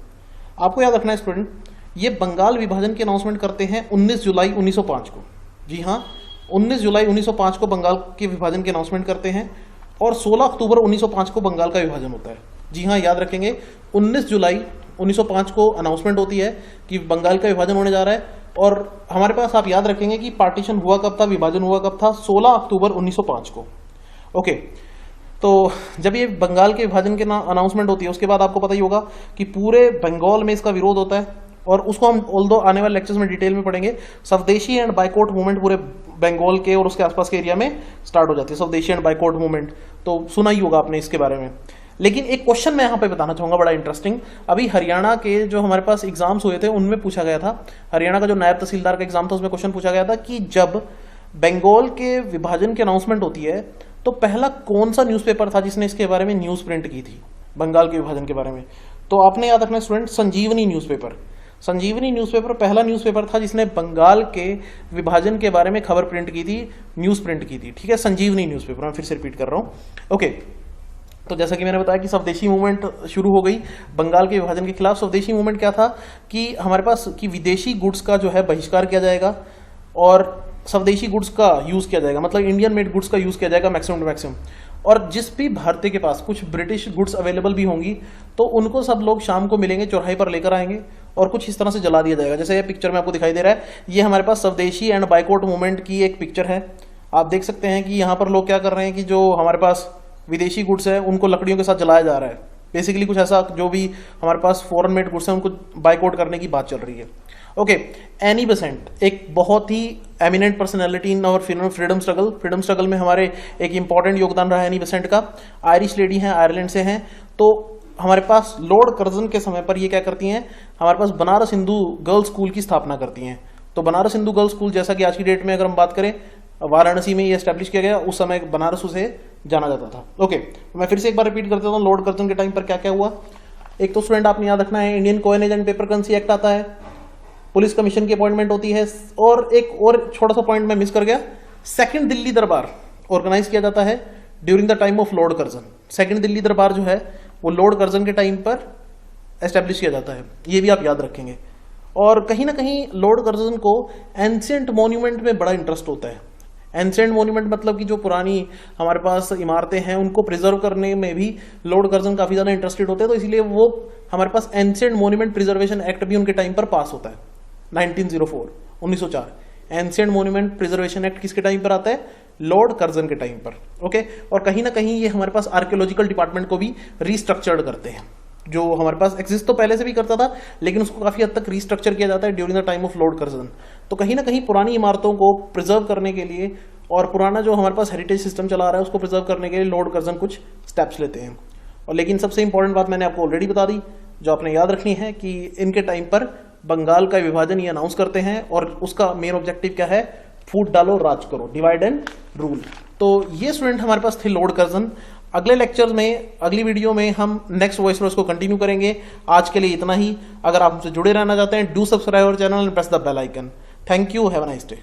Speaker 1: आपको याद रखना है स्टूडेंट, ये बंगाल विभाजन की अनाउंसमेंट करते हैं 19 जुलाई 1905 को। जी हाँ, 19 जुलाई 1905 को बंगाल के विभाजन की अनाउंसमेंट करते हैं, और 16 अक्टूबर 1905 को बंगाल का विभाजन होता है। जी हाँ, याद रखेंगे, 19 जुलाई 1905 को अनाउंसमेंट होती है कि बंगाल का विभाजन होने जा रहा है, और हमारे पास आप याद रखेंगे कि पार्टीशन हुआ कब था, विभाजन हुआ कब था, 16 अक्टूबर 1905 को। ओके, तो जब ये बंगाल के विभाजन के अनाउंसमेंट होती है, उसके बाद आपको पता ही होगा कि पूरे बंगाल में इसका विरोध होता है, और उसको हम ऑल्दो आने वाले लेक्चर्स में डिटेल में पढ़ेंगे। स्वदेशी एंड बाइकॉट मूवमेंट पूरे बंगाल के और उसके आसपास के एरिया में स्टार्ट हो जाती है, स्वदेशी एंड बाइकॉट मूवमेंट, तो सुना ही होगा आपने इसके बारे में। लेकिन एक क्वेश्चन मैं यहाँ पे बताना चाहूंगा, बड़ा इंटरेस्टिंग। अभी हरियाणा के जो हमारे पास एग्जाम्स हुए थे उनमें पूछा गया था, हरियाणा का जो नायब तहसीलदार का एग्जाम था उसमें क्वेश्चन पूछा गया था कि जब बंगाल के विभाजन की अनाउंसमेंट होती है तो पहला कौन सा न्यूज़पेपर था जिसने इसके बारे में न्यूज़ प्रिंट की थी, बंगाल के विभाजन के बारे में। तो आपने याद रखना स्टूडेंट, संजीवनी न्यूज़पेपर। संजीवनी न्यूज़पेपर पहला न्यूज़पेपर था जिसने बंगाल के विभाजन के बारे में खबर प्रिंट की थी, न्यूज़ प्रिंट की थी। ठीक है, संजीवनी न्यूज़पेपर, मैं फिर से रिपीट कर रहा हूँ। ओके, तो जैसा कि मैंने बताया कि स्वदेशी मूवमेंट शुरू हो गई बंगाल के विभाजन के खिलाफ। स्वदेशी मूवमेंट क्या था कि हमारे पास कि विदेशी गुड्स का जो है बहिष्कार किया जाएगा और स्वदेशी गुड्स का यूज किया जाएगा, मतलब इंडियन मेड गुड्स का यूज किया जाएगा मैक्सिमम टू मैक्सिमम। और जिस भी भारतीय के पास कुछ ब्रिटिश गुड्स अवेलेबल भी होंगी तो उनको सब लोग शाम को मिलेंगे, चौराहे पर लेकर आएंगे और कुछ इस तरह से जला दिया जाएगा। जैसे ये पिक्चर में आपको दिखाई दे रहा है, ये हमारे पास स्वदेशी एंड बाइकॉट मूवमेंट की एक पिक्चर है। आप देख सकते हैं कि यहाँ पर लोग क्या कर रहे हैं कि जो हमारे पास विदेशी गुड्स है उनको लकड़ियों के साथ जलाया जा रहा है। बेसिकली कुछ ऐसा, जो भी हमारे पास फॉरेन मेड गुड्स है उनको बाइकआउट करने की बात चल रही है। ओके, एनी बेसेंट एक बहुत ही एमिनेंट पर्सनैलिटी इन और फ्रीडम स्ट्रगल में हमारे एक इंपॉर्टेंट योगदान रहा है एनी बेसेंट का। आयरिश लेडी हैं, आयरलैंड से हैं। तो हमारे पास लॉर्ड कर्जन के समय पर ये क्या करती हैं, हमारे पास बनारस हिंदू गर्ल्स स्कूल की स्थापना करती हैं। तो बनारस हिंदू गर्ल्स स्कूल, जैसा कि आज की डेट में अगर हम बात करें, वाराणसी में ये एस्टेब्लिश किया गया, उस समय बनारस उसे जाना जाता था। ओके, मैं फिर से एक बार रिपीट कर देता हूँ लॉर्ड कर्जन के टाइम पर क्या क्या हुआ। एक तो स्टूडेंट आपने याद रखना है, Indian coinage and paper currency act आता है, पुलिस कमीशन की अपॉइंटमेंट होती है, और एक और छोटा सा पॉइंट मैं मिस कर गया, सेकंड दिल्ली दरबार ऑर्गेनाइज किया जाता है during the time of Lord Curzon. Second Delhi दरबार जो है वो लॉर्ड कर्जन के टाइम पर एस्टेब्लिश किया जाता है, ये भी आप याद रखेंगे। और कहीं ना कहीं लॉर्ड कर्जन को एंशिएंट मॉन्यूमेंट में बड़ा इंटरेस्ट होता है। एंशिएंट मॉन्यूमेंट मतलब कि जो पुरानी हमारे पास इमारतें हैं उनको प्रिजर्व करने में भी लॉर्ड कर्जन काफ़ी ज़्यादा इंटरेस्टेड होते हैं, तो इसलिए वो हमारे पास एंशिएंट मॉन्यूमेंट प्रिजर्वेशन एक्ट भी उनके टाइम पर पास होता है 1904 1904। एंशिएंट मॉन्यूमेंट प्रिजर्वेशन एक्ट किसके टाइम पर आता है? लॉर्ड कर्जन के टाइम पर। ओके, और कहीं ना कहीं ये हमारे पास आर्कियोलॉजिकल डिपार्टमेंट को भी रिस्ट्रक्चर्ड करते हैं, जो हमारे पास एग्जिस्ट तो पहले से भी करता था लेकिन उसको काफ़ी हद तक रिस्ट्रक्चर किया जाता है during the time of Lord Curzon. तो कहीं ना कहीं पुरानी इमारतों को प्रिजर्व करने के लिए और पुराना जो हमारे पास हेरिटेज सिस्टम चला रहा है उसको प्रिजर्व करने के लिए लॉर्ड कर्जन कुछ स्टेप्स लेते हैं। और लेकिन सबसे इंपॉर्टेंट बात मैंने आपको ऑलरेडी बता दी, जो आपने याद रखनी है कि इनके टाइम पर बंगाल का विभाजन ये अनाउंस करते हैं और उसका मेन ऑब्जेक्टिव क्या है? फूट डालो राज करो, डिवाइड एंड रूल। तो ये स्टूडेंट हमारे पास थे लॉर्ड कर्जन। अगले लेक्चर में, अगली वीडियो में हम नेक्स्ट वॉइस नोट्स को कंटिन्यू करेंगे। आज के लिए इतना ही। अगर आप हमसे जुड़े रहना चाहते हैं, do subscribe our channel and press the bell icon. Thank you, have a nice day.